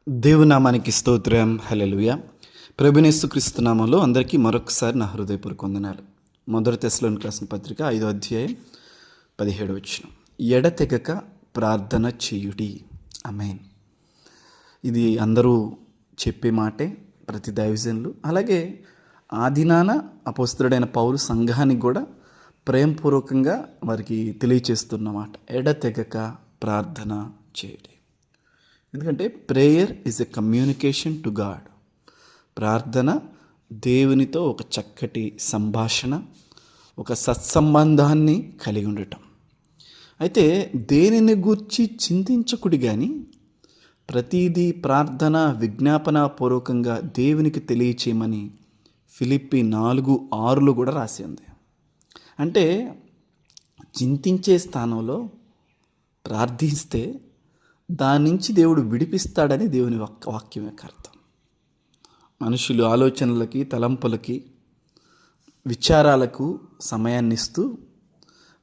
దేవునామానికి స్తోత్రం. హల్లెలూయా. ప్రభునేసు క్రీస్తు నామంలో అందరికీ మరొకసారి నా హృదయపూర్వక వందనాలు. మొదటి తెస్సలోనికీయులకు రాసిన పత్రిక 5వ అధ్యాయం 17వ వచనం. ఎడతెగక ప్రార్థన చేయుడి. ఆమేన్. ఇది అందరూ చెప్పే మాటే, ప్రతి దైవజనులు. అలాగే ఆ దినాన అపోస్తలుడైన పౌలు సంఘానికి కూడా ప్రేమపూర్వకంగా వారికి తెలియచేస్తున్నమాట. ఎడతెగక ప్రార్థన చేయుడి. ఎందుకంటే prayer is a communication to God. ప్రార్థన దేవునితో ఒక చక్కటి సంభాషణ, ఒక సత్సంబంధాన్ని కలిగి ఉండటం. అయితే దేనిని గూర్చి చింతించకుడి కానీ ప్రతిదీ ప్రార్థన విజ్ఞాపన పూర్వకంగా దేవునికి తెలియచేయమని ఫిలిప్పీ 4:6 కూడా రాసి ఉంది. అంటే చింతించే స్థానంలో ప్రార్థిస్తే దాని నుంచి దేవుడు విడిపిస్తాడని దేవుని వాక్యం యొక్క అర్థం. మనుషులు ఆలోచనలకి, తలంపులకి, విచారాలకు సమయాన్ని ఇస్తూ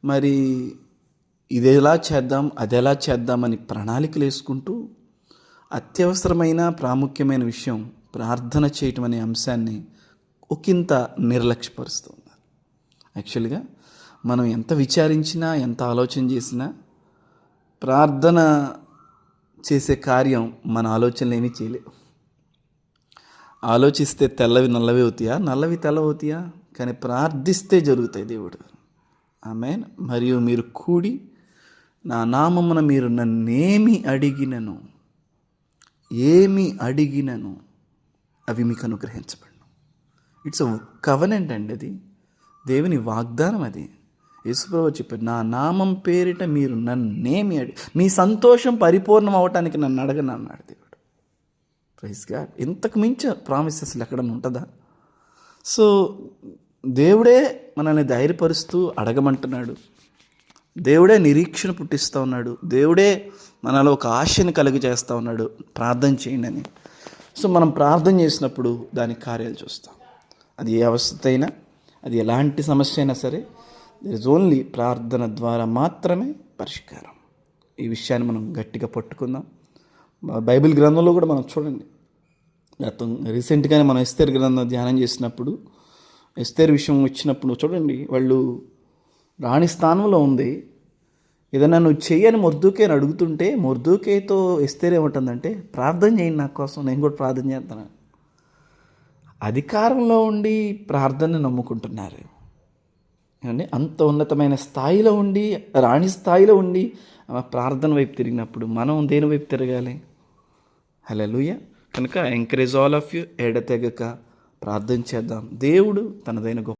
మరి ఇది ఎలా చేద్దాం, అది ఎలా చేద్దామని ప్రణాళికలు వేసుకుంటూ అత్యవసరమైన ప్రాముఖ్యమైన విషయం ప్రార్థన చేయటం అనే అంశాన్ని ఒకంత నిర్లక్ష్యపరుస్తుంది. యాక్చువల్గా మనం ఎంత విచారించినా, ఎంత ఆలోచన చేసినా ప్రార్థన చేసే కార్యం మన ఆలోచనలు ఏమీ చేయలేవు. ఆలోచిస్తే తెల్లవి నల్లవి అవుతాయా, నల్లవి తెల్లవి అవుతాయా? కానీ ప్రార్థిస్తే జరుగుతాయి దేవుడు. ఆమేన్. మరియు మీరు కూడి నా నామమున మీరు నన్నేమి అడిగినను, ఏమి అడిగినను అవి మీకు అనుగ్రహించబడును. ఇట్స్ కవెనెంట్ అండి. అది దేవుని వాగ్దానం. అది యేసుప్రభువు చెప్పారు, నా నామం పేరిట మీరు నన్నేమి మీ సంతోషం పరిపూర్ణం అవటానికి నన్ను అడగను అన్నాడు దేవుడు. Praise God. ఇంతకు మించి ప్రామిసెస్ ఎక్కడన్నా ఉంటుందా? సో దేవుడే మనల్ని ధైర్యపరుస్తూ అడగమంటున్నాడు. దేవుడే నిరీక్షణ పుట్టిస్తూ ఉన్నాడు. దేవుడే మనలో ఒక ఆశను కలుగజేస్తూ ఉన్నాడు, ప్రార్థన చేయండి అని. సో మనం ప్రార్థన చేసినప్పుడు దాని కార్యాలు చూస్తాం. అది ఏ అవస్థ అయినా, అది ఎలాంటి సమస్య అయినా సరే, దర్ ఇస్ ఓన్లీ ప్రార్థన ద్వారా మాత్రమే పరిష్కారం. ఈ విషయాన్ని మనం గట్టిగా పట్టుకుందాం. బైబిల్ గ్రంథంలో కూడా మనం చూడండి, రీసెంట్గానే మనం ఎస్తేర్ గ్రంథం ధ్యానం చేసినప్పుడు ఎస్తేర్ విషయం వచ్చినప్పుడు చూడండి, వాళ్ళు రాణి స్థానంలో ఉంది. ఏదైనా నువ్వు చెయ్యని మొర్దెకై అని అడుగుతుంటే మొర్దెకైతో ఎస్తేర్ ఏమంటుందంటే, ప్రార్థన చేయండి నా కోసం, నేను కూడా ప్రార్థన చేస్తాను. అధికారంలో ఉండి ప్రార్థనని నమ్ముకుంటున్నారు అండి. అంత ఉన్నతమైన స్థాయిలో ఉండి, రాణి స్థాయిలో ఉండి ఆమె ప్రార్థన వైపు తిరిగినప్పుడు మనం దేని వైపు తిరగాలి? హల్లెలూయా. కనుక ఎంకరేజ్ ఆల్ ఆఫ్ యూ, ఎడతెగక ప్రార్థన చేద్దాం. దేవుడు తనదైన గొప్ప